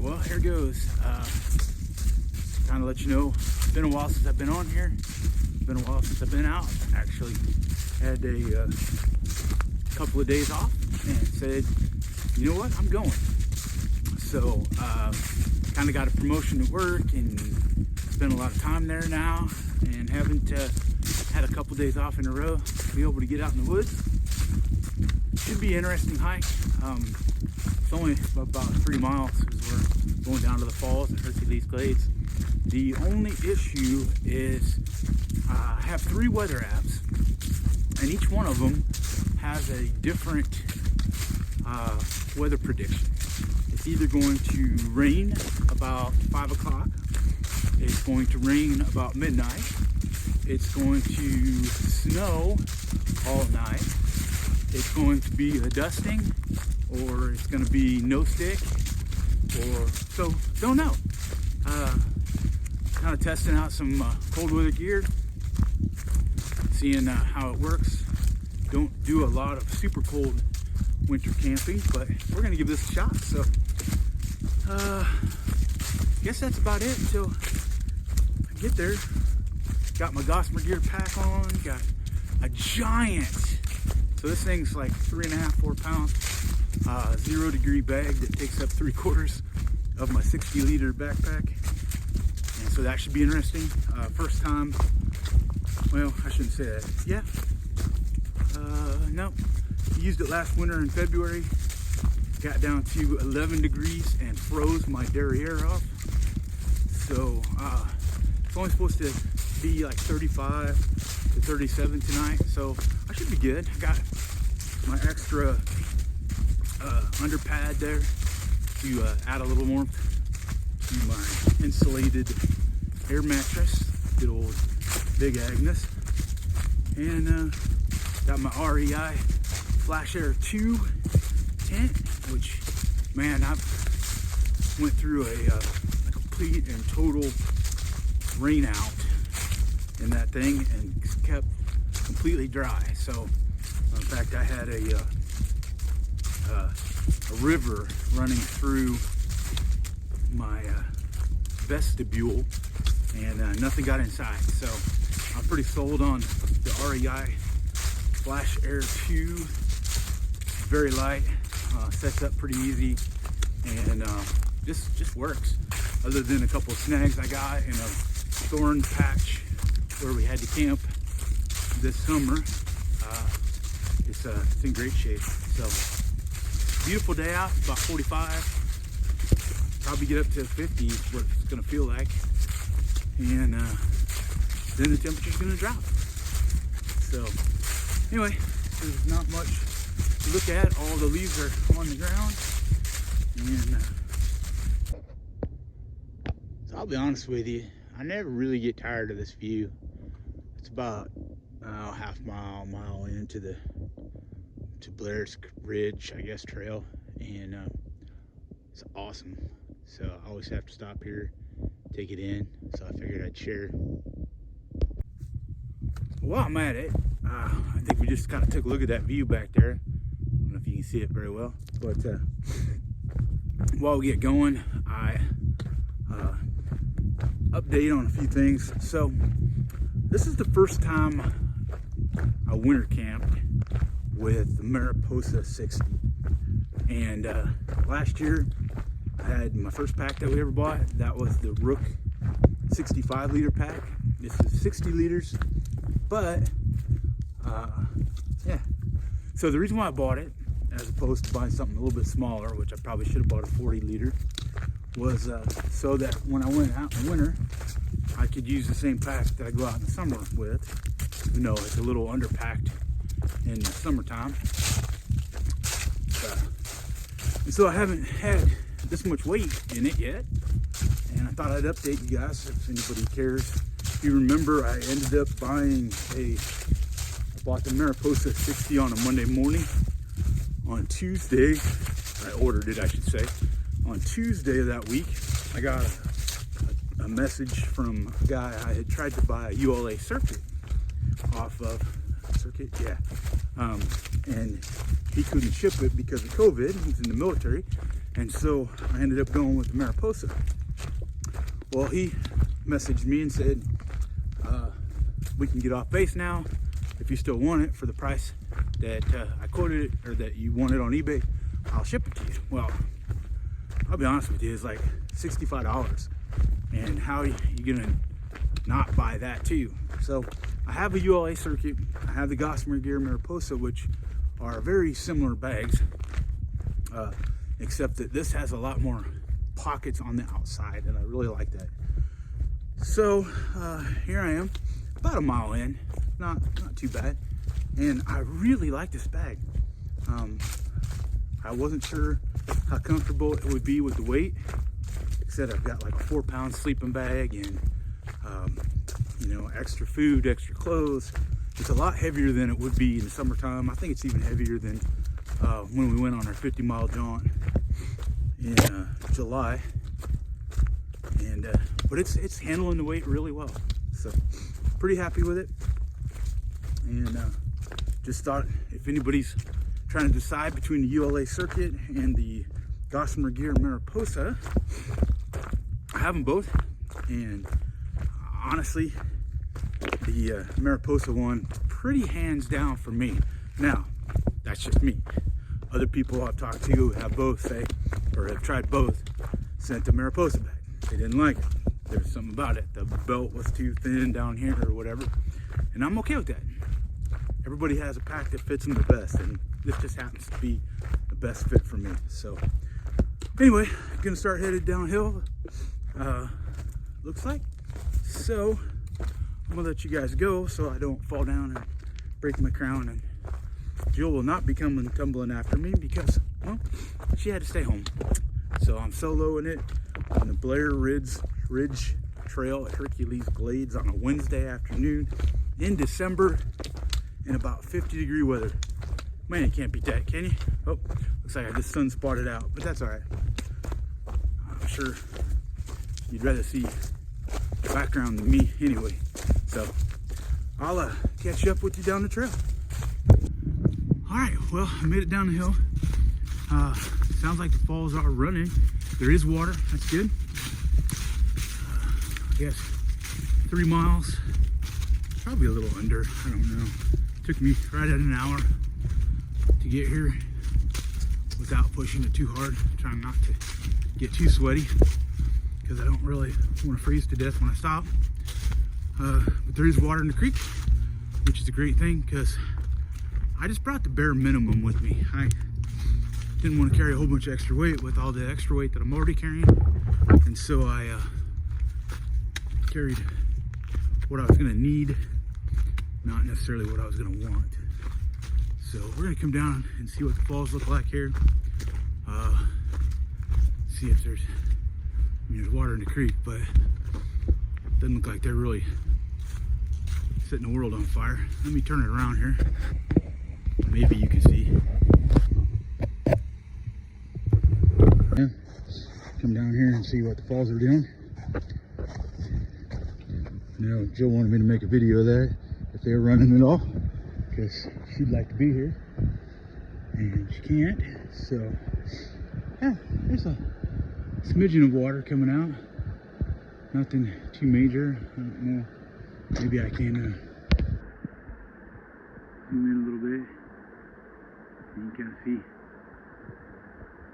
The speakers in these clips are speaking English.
Well, here goes. Kind of let you know, it's been a while since I've been on here. It's been a while since I've been out. Actually had a couple of days off and said, you know what, I'm going. So kind of got a promotion at work and spent a lot of time there now, and haven't had a couple days off in a row to be able to get out in the woods. Should be an interesting hike. It's only about 3 miles because we're going down to the falls in Hercules Glades. The only issue is I have 3 weather apps, and each one of them has a different weather prediction. It's either going to rain about 5 o'clock, it's going to rain about midnight, it's going to snow all night, it's going to be a dusting, or it's going to be no stick, or so don't know. Kind of testing out some cold weather gear, seeing how it works. Don't do a lot of super cold winter camping, but we're gonna give this a shot. So guess that's about it until I get there. Got my Gossamer gear pack on, got a giant, so this thing's like 3.5, 4 pound 0-degree bag that takes up 3/4 of my 60-liter backpack, and so that should be interesting. First time, well, I shouldn't say that. Yeah, no, used it last winter in February, got down to 11 degrees and froze my derriere off. So it's only supposed to be like 35 to 37 tonight, so I should be good. I got my extra under pad there to add a little warmth to my insulated air mattress, good old Big Agnes, and got my REI Flash Air 2 tent, which, man, I've went through a complete and total rain out in that thing and kept completely dry. So in fact, I had a river running through my vestibule, and nothing got inside. So I'm pretty sold on the REI Flash Air 2. Very light, sets up pretty easy, and just works. Other than a couple of snags I got in a thorn patch where we had to camp this summer, it's in great shape. So beautiful day out, about 45, probably get up to 50 is what it's gonna feel like, and then the temperature's gonna drop. So anyway, there's not much to look at. All the leaves are on the ground, and so I'll be honest with you, I never really get tired of this view. It's about half mile into Blair's Ridge, I guess, trail, and it's awesome. So I always have to stop here, take it in, so I figured I'd share. While I'm at it, I think we just kind of took a look at that view back there. I don't know if you can see it very well, but while we get going, I update on a few things. So this is the first time I winter camped with the Mariposa 60, and last year I had my first pack that we ever bought. That was the Rook 65-liter pack. This is 60 liters, but yeah. So the reason why I bought it, as opposed to buying something a little bit smaller, which I probably should have bought a 40-liter, was so that when I went out in the winter, I could use the same pack that I go out in the summer with. You know, it's a little underpacked in the summertime. And so I haven't had this much weight in it yet, and I thought I'd update you guys if anybody cares. If you remember, I ended up buying I bought the Mariposa 60 on a Monday morning. On Tuesday, I ordered it, I should say. On Tuesday of that week, I got a message from a guy I had tried to buy a ULA circuit off of. And he couldn't ship it because of COVID. He's in the military, And so I ended up going with the Mariposa. Well, he messaged me and said, we can get off base now. If you still want it for the price that I quoted it, or that you want it on eBay, I'll ship it to you. Well, I'll be honest with you, it's like $65. And how are you gonna not buy that too? So I have a ULA circuit. I have the Gossamer Gear Mariposa, which are very similar bags, except that this has a lot more pockets on the outside, and I really like that. So here I am, about a mile in, not too bad, and I really like this bag. I wasn't sure how comfortable it would be with the weight. Except I've got like a 4-pound sleeping bag and you know, extra food, extra clothes. It's a lot heavier than it would be in the summertime. I think it's even heavier than when we went on our 50-mile jaunt in July. And but it's handling the weight really well, so pretty happy with it. And just thought, if anybody's trying to decide between the ULA circuit and the Gossamer Gear Mariposa, I have them both, and honestly, the Mariposa one, pretty hands down for me. Now, that's just me. Other people I've talked to have both say, or have tried both, sent the Mariposa back. They didn't like it. There was something about it. The belt was too thin down here or whatever, and I'm okay with that. Everybody has a pack that fits them the best, and this just happens to be the best fit for me. So anyway, I'm gonna start headed downhill, looks like. So I'm gonna let you guys go so I don't fall down and break my crown, and Jill will not be coming tumbling after me because, well, she had to stay home. So I'm soloing it on the Blair Ridge Trail at Hercules Glades on a Wednesday afternoon in December in about 50-degree weather. Man, you can't beat that, can you? Oh, looks like I just sun spotted out, but that's all right. I'm sure you'd rather see the background than me anyway. So I'll catch up with you down the trail. All right, well, I made it down the hill. Sounds like the falls are running. There is water, that's good. I guess 3 miles, probably a little under, I don't know. Took me right at an hour to get here without pushing it too hard, trying not to get too sweaty because I don't really want to freeze to death when I stop. But there is water in the creek, which is a great thing because I just brought the bare minimum with me. I didn't want to carry a whole bunch of extra weight with all the extra weight that I'm already carrying, and so I carried what I was going to need, not necessarily what I was going to want. So we're going to come down and see what the falls look like here. See if there's, I mean, there's water in the creek, but it doesn't look like they're really setting the world on fire. Let me turn it around here. Maybe you can see. Yeah. Come down here and see what the falls are doing. You know, Jill wanted me to make a video of that if they were running at all, because she'd like to be here and she can't. So yeah, there's a smidgen of water coming out, nothing too major. I don't know, maybe I can zoom in a little bit and you can kind of see.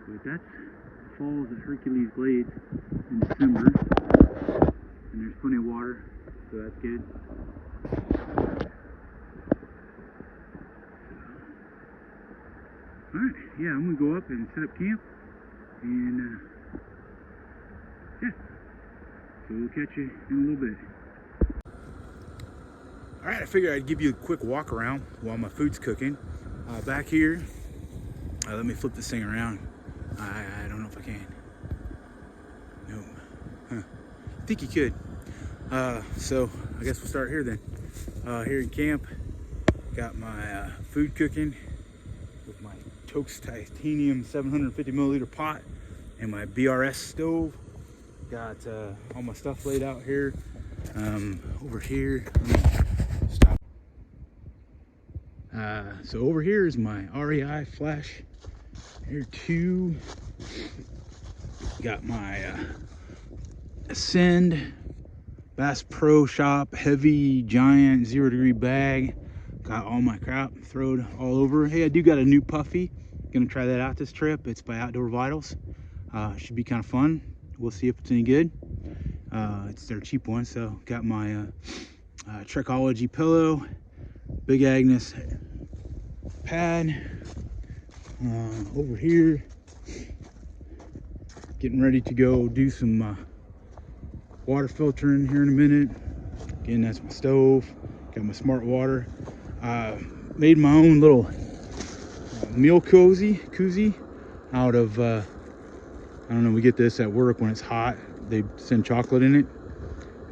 But that's the falls at Hercules Glades in December, and there's plenty of water, so that's good. Alright, yeah, I'm gonna go up and set up camp, and yeah, so we'll catch you in a little bit. Alright, I figured I'd give you a quick walk around while my food's cooking. Back here, let me flip this thing around. I don't know if I can. No. Huh. I think you could. So I guess we'll start here then. Here in camp, got my food cooking with my Toaks titanium 750 milliliter pot and my BRS stove. Got all my stuff laid out here. Over here, let me stop. So over here is my REI Flash Air 2 Got my Ascend Bass Pro Shop heavy giant 0 degree bag. Got all my crap thrown all over. Hey, I do got a new puffy. Gonna try that out this trip. It's by Outdoor Vitals. Should be kind of fun. We'll see if it's any good. It's their cheap one. So got my Trekology pillow, Big Agnes pad over here. Getting ready to go do some water filtering here in a minute. Again, that's my stove. Got my smart water. Made my own little meal koozie out of I don't know, we get this at work when it's hot. They send chocolate in it,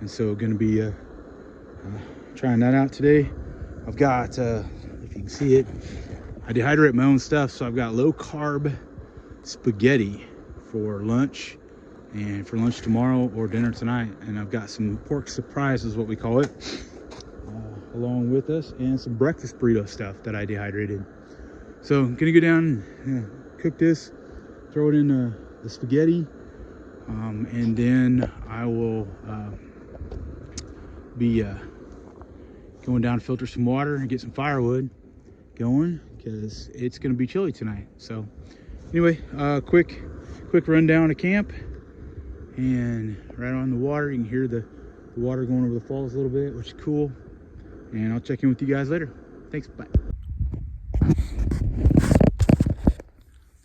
and so gonna be trying that out today. I've got if you can see it, I dehydrate my own stuff, so I've got low carb spaghetti for lunch, and for lunch tomorrow or dinner tonight. And I've got some pork surprise is what we call it, along with us, and some breakfast burrito stuff that I dehydrated. So I'm gonna go down and cook this, throw it in the spaghetti, and then I will be going down to filter some water and get some firewood going, because it's gonna be chilly tonight. So anyway, quick rundown of camp, and right on the water. You can hear the water going over the falls a little bit, which is cool. And I'll check in with you guys later. Thanks, bye.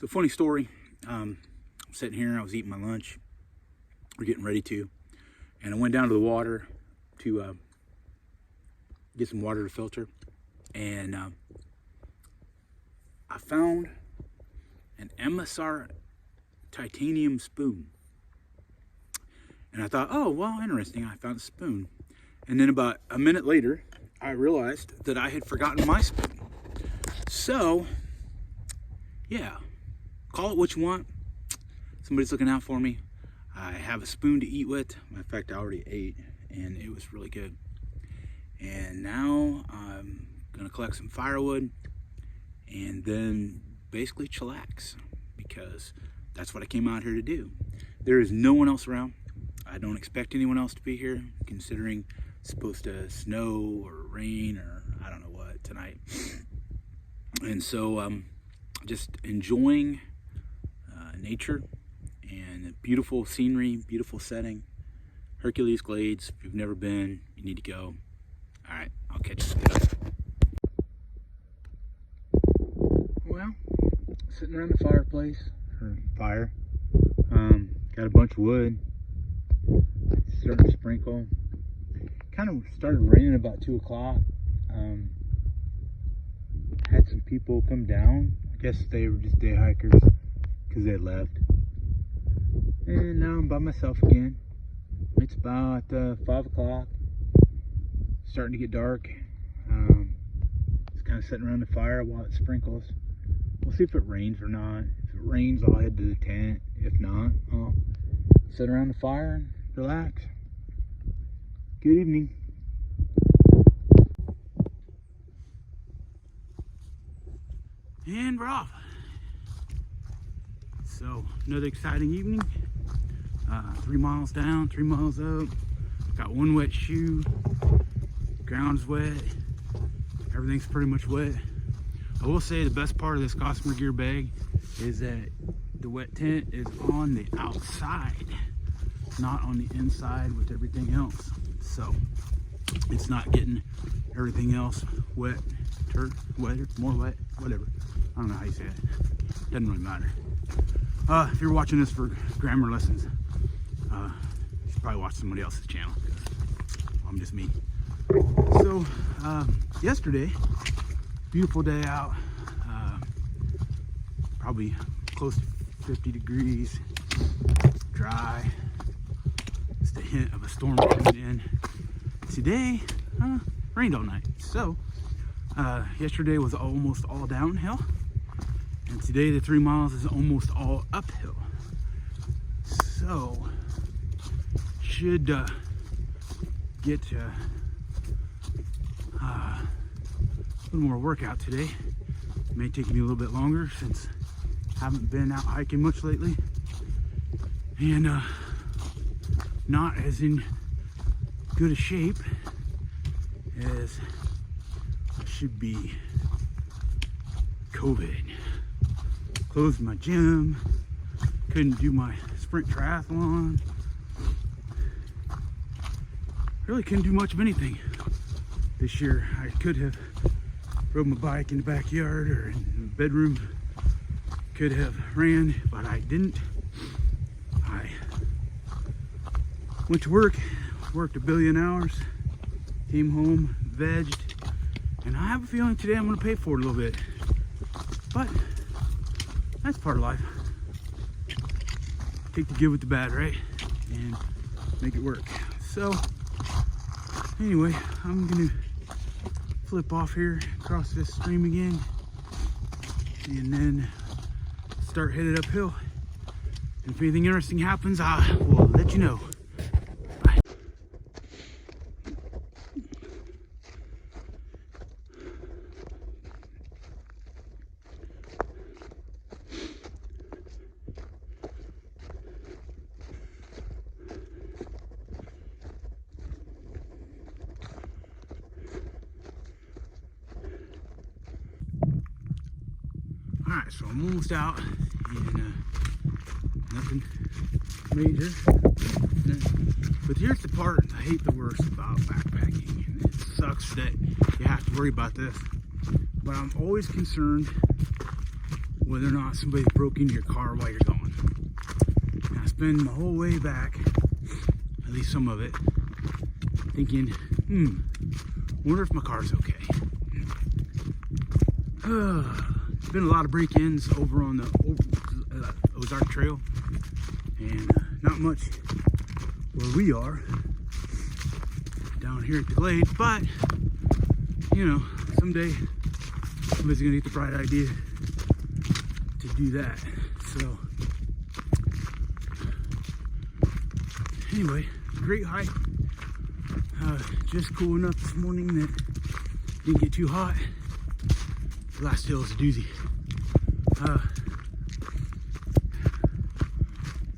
So funny story. I'm sitting here, I was eating my lunch. We're getting ready to, and I went down to the water to get some water to filter, and I found an MSR titanium spoon. And I thought, oh, well, interesting, I found a spoon. And then about a minute later, I realized that I had forgotten my spoon. So, yeah, call it what you want. Somebody's looking out for me. I have a spoon to eat with. In fact, I already ate, and it was really good. And now I'm gonna collect some firewood and then basically chillax, because that's what I came out here to do. There is no one else around. I don't expect anyone else to be here, considering it's supposed to snow or rain or I don't know what tonight. And so just enjoying nature and beautiful scenery, beautiful setting. Hercules Glades, if you've never been, you need to go. All right, I'll catch you later. Well, sitting around the fireplace, or fire, got a bunch of wood. It's starting to sprinkle. Kind of started raining about 2 o'clock. Had some people come down. I guess they were just day hikers because they had left. And now I'm by myself again. It's about 5 o'clock. Starting to get dark. Just kind of sitting around the fire while it sprinkles. We'll see if it rains or not. If it rains, I'll head to the tent. If not, I'll sit around the fire and relax. Good evening. And we're off. So another exciting evening. 3 miles down, 3 miles up. Got one wet shoe. Ground's wet. Everything's pretty much wet. I will say the best part of this Gossamer Gear bag is that the wet tent is on the outside, not on the inside with everything else. So it's not getting everything else wet, wetter, more wet, whatever. I don't know how you say it. Doesn't really matter. If you're watching this for grammar lessons, you should probably watch somebody else's channel. I'm just me. So yesterday, beautiful day out. Probably close to 50 degrees, dry. Just a hint of a storm coming in. Today, rained all night. So yesterday was almost all downhill, and today the 3 miles is almost all uphill. So should get a little more workout today. May take me a little bit longer since I haven't been out hiking much lately. and not as in good a shape as I should be. COVID. Closed my gym, couldn't do my sprint triathlon. Really couldn't do much of anything this year. I could have rode my bike in the backyard or in the bedroom. Could have ran, but I didn't. I went to work, worked a billion hours, came home, vegged, and I have a feeling today I'm gonna pay for it a little bit. But that's part of life. Take the good with the bad, right? And make it work. So anyway, I'm gonna flip off here, cross this stream again, and then start headed uphill. And if anything interesting happens, I will let you know. Bye. Alright, so I'm almost out, and nothing major. But here's the part I hate the worst about backpacking. And it sucks that you have to worry about this. But I'm always concerned whether or not somebody broke into your car while you're gone. And I spend my whole way back, at least some of it, thinking, wonder if my car's okay. There's been a lot of break-ins over on the Ozark Trail, and not much where we are down here at the Glades, but you know, someday somebody's gonna get the bright idea to do that. So anyway, great hike. Just cool enough this morning that it didn't get too hot. The last hill is a doozy.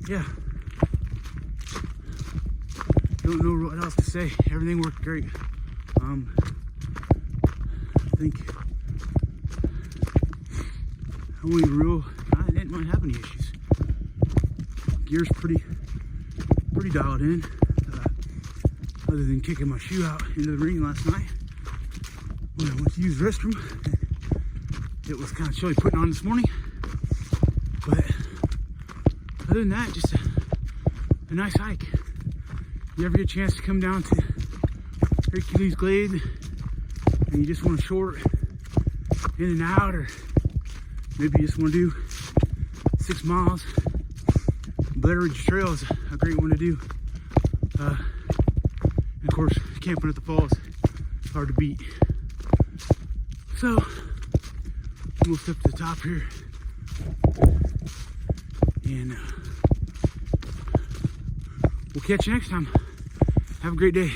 Yeah. Don't know what else to say. Everything worked great. I think only real, I didn't really have any issues. Gear's pretty dialed in. Other than kicking my shoe out into the ring last night when I went to use the restroom. It was kind of chilly putting on this morning, but other than that, just a nice hike. You ever get a chance to come down to Hercules Glades and you just want to short in and out, or maybe you just want to do 6 miles, Blair Ridge Trail is a great one to do. And of course, camping at the falls is hard to beat. So almost up to the top here, and we'll catch you next time. Have a great day.